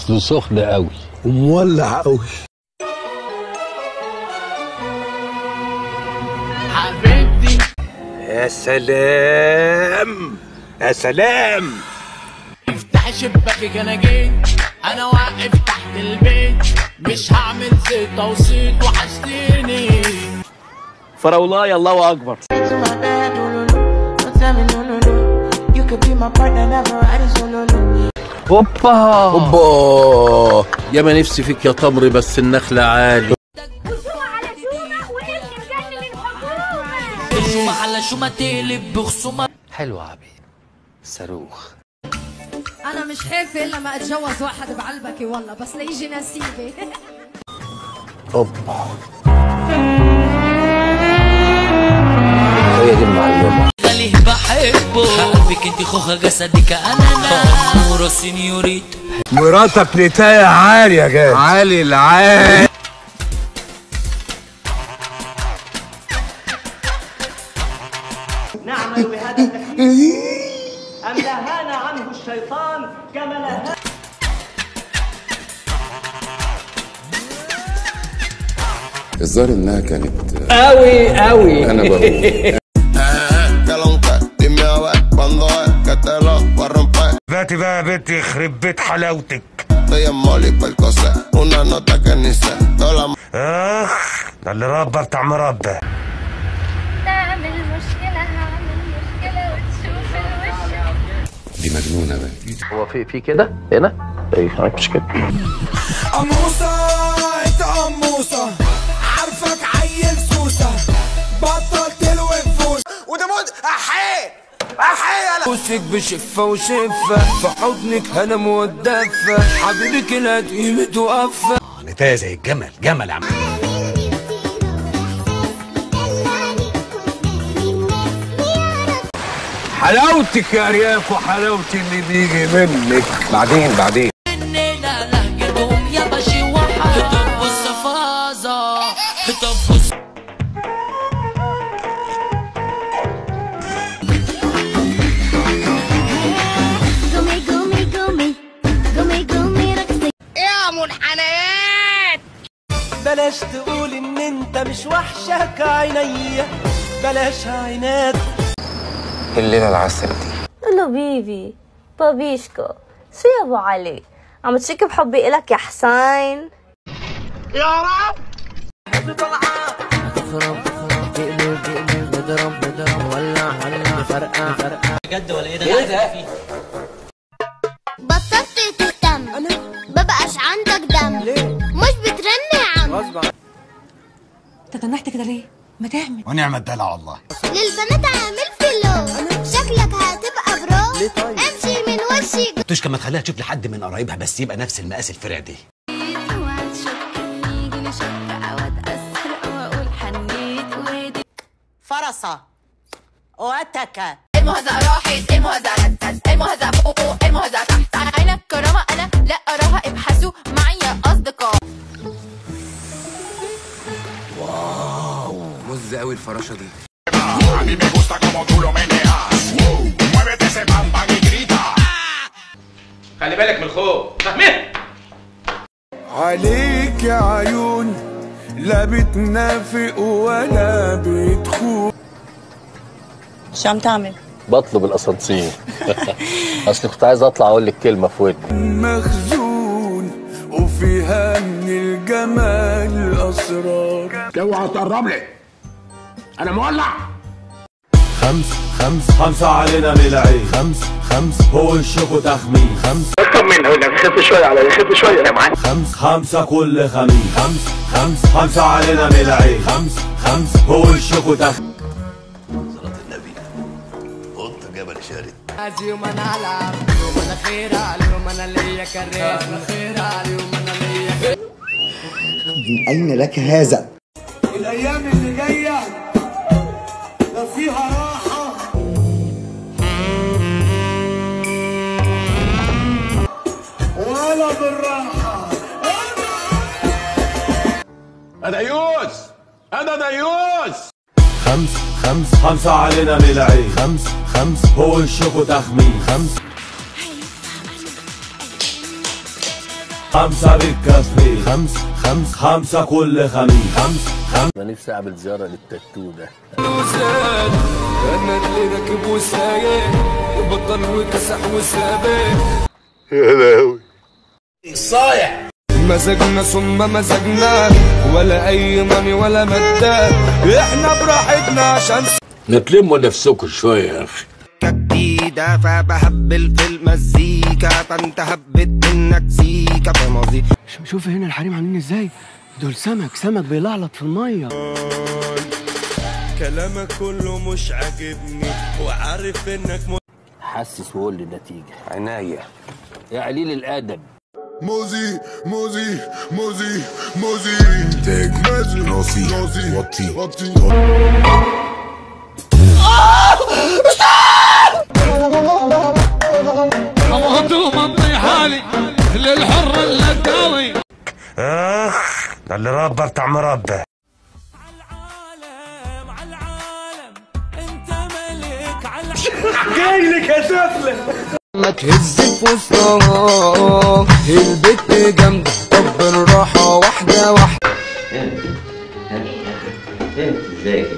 اصله سخن قوي ومولع قوي. حبيبتي يا سلام يا سلام. افتح شباكك انا جيت، انا واقف تحت البيت، مش هعمل زيت وصيت وحشتيني. فراولاي الله اكبر. هوبا اوبا يا ما نفسي فيك يا تمر، بس النخلة عالي. شومة على شومة تقلب بخصومة. حلو يا عبيد صاروخ. انا مش حافي الا ما اتجوز واحد بعلبكي والله، بس ليجي نسيبي. اوبا هي دي المعلمة. ليه بحبه قلبك انت خوخة جسدك انا نورو سينيوريت. مراتك نتاية عالي يا جاد، عالي العالي. نعمل بهذا التكليف أم نهانا عنه الشيطان كما نهانا. الظاهر انها كانت قوي انا بقول دلوقتي بقى يا بنت يخرب بيت حلاوتك. اخ ده اللي ربى بتاع مربى. تعمل مشكلة هعمل مشكلة وتشوف الوش. دي مجنونه بقى. هو في كده هنا ايه مش كده. قموصة انت قموصة، عارفك عيل سوسة، بطل تلوي فوس وده مود احيه بوسك بشفة وشفة، في حضنك انا مودفة، حبيبك لا تقيمة وقفة. نتاية زي الجمل، جمل يا عم. حلاوتك يا رياف وحلاوتي اللي بيجي منك. بعدين اننا لهجتهم يا باشي وحا. طب الصفازة طب قومي رقصي يا منحنيات. بلاش تقول ان انت مش وحشك عينيا، بلاش عينات. الليله العسل دي. قولوا بيبي بابيشكو شو يا ابو علي، عم تشك بحبي الك يا حسين. يا رب بجد ولا ايه ده؟ بطلت تهتم، مبقاش عندك دم. ليه؟ مش بترن يا عم. انت تنحت كده ليه؟ ما تعمل. ونعم الدلع والله. للبنات عامل فلو، شكلك هتبقى برو. ليه طيب؟ امشي من وشي. تشكى ما تخليها تشوف لي حد من قرايبها بس يبقى نفس المقاس الفرع دي. فرصة واتكا. المهزأ راحت، المهزأ رتت، المهزأ فوق، المهزأ تحت. عينك كرامة انا لا اراها، ابحثوا معي اصدقاء. واو مز قوي الفراشه دي. خلي بالك من الخوف فاهمين. عليك يا عيون لا بتنافق ولا بتخون. شو عم تعمل؟ بطلب الاسانسير. اصل كنت عايز اطلع اقول لك كلمه في ودني. مخزون وفيها من الجمال اسرار. اوعى تقرب لي انا مولع. خمسة علينا ملاعين. هو الشوك تخمين. اكتر منه ولا خف شويه على يخف شويه يا معلم. خمسة كل خميس. خمسة علينا ملاعين. هو الشوك تخمين. صلاة النبي قط جبل شارد. يوم انا العب، يوم انا خير على يوم انا ليا كريم. خير على يوم انا ليا. من اين لك هذا؟ الايام اللي جايه لا فيها راحه ولا بالراحه. انا ديوس. خمسة علينا ملاعين. هو الشوك تخمين. 5 بتكفي 5 كل خميس 5 انا نفسي اعمل زياره للتاتو ده. انا اللي راكب وسايق وبطل وكسح وسابق يا لهوي صايع مزاجنا ثم مزاجنا ولا اي ماني ولا مادة احنا براحتنا عشان ما تلموا نفسكم شويه يا اخي. جديدة فبهبل في المزيكا فانت هبت منك سيكا فاهم قصدي. شوف هنا الحريم عاملين ازاي، دول سمك بيلعلط في الميه. كلامك كله مش عاجبني وعارف انك حسس وقول لي النتيجه. عناية يا قليل الادب. موزي تاج راسي وطي مضي حالي للحر اللقاوي. ده اللي ربى بتاع مربى. جاي لك يا سفله. ما تهز في وسطها البت جامده طب بالراحه واحده واحده. انت ازيك؟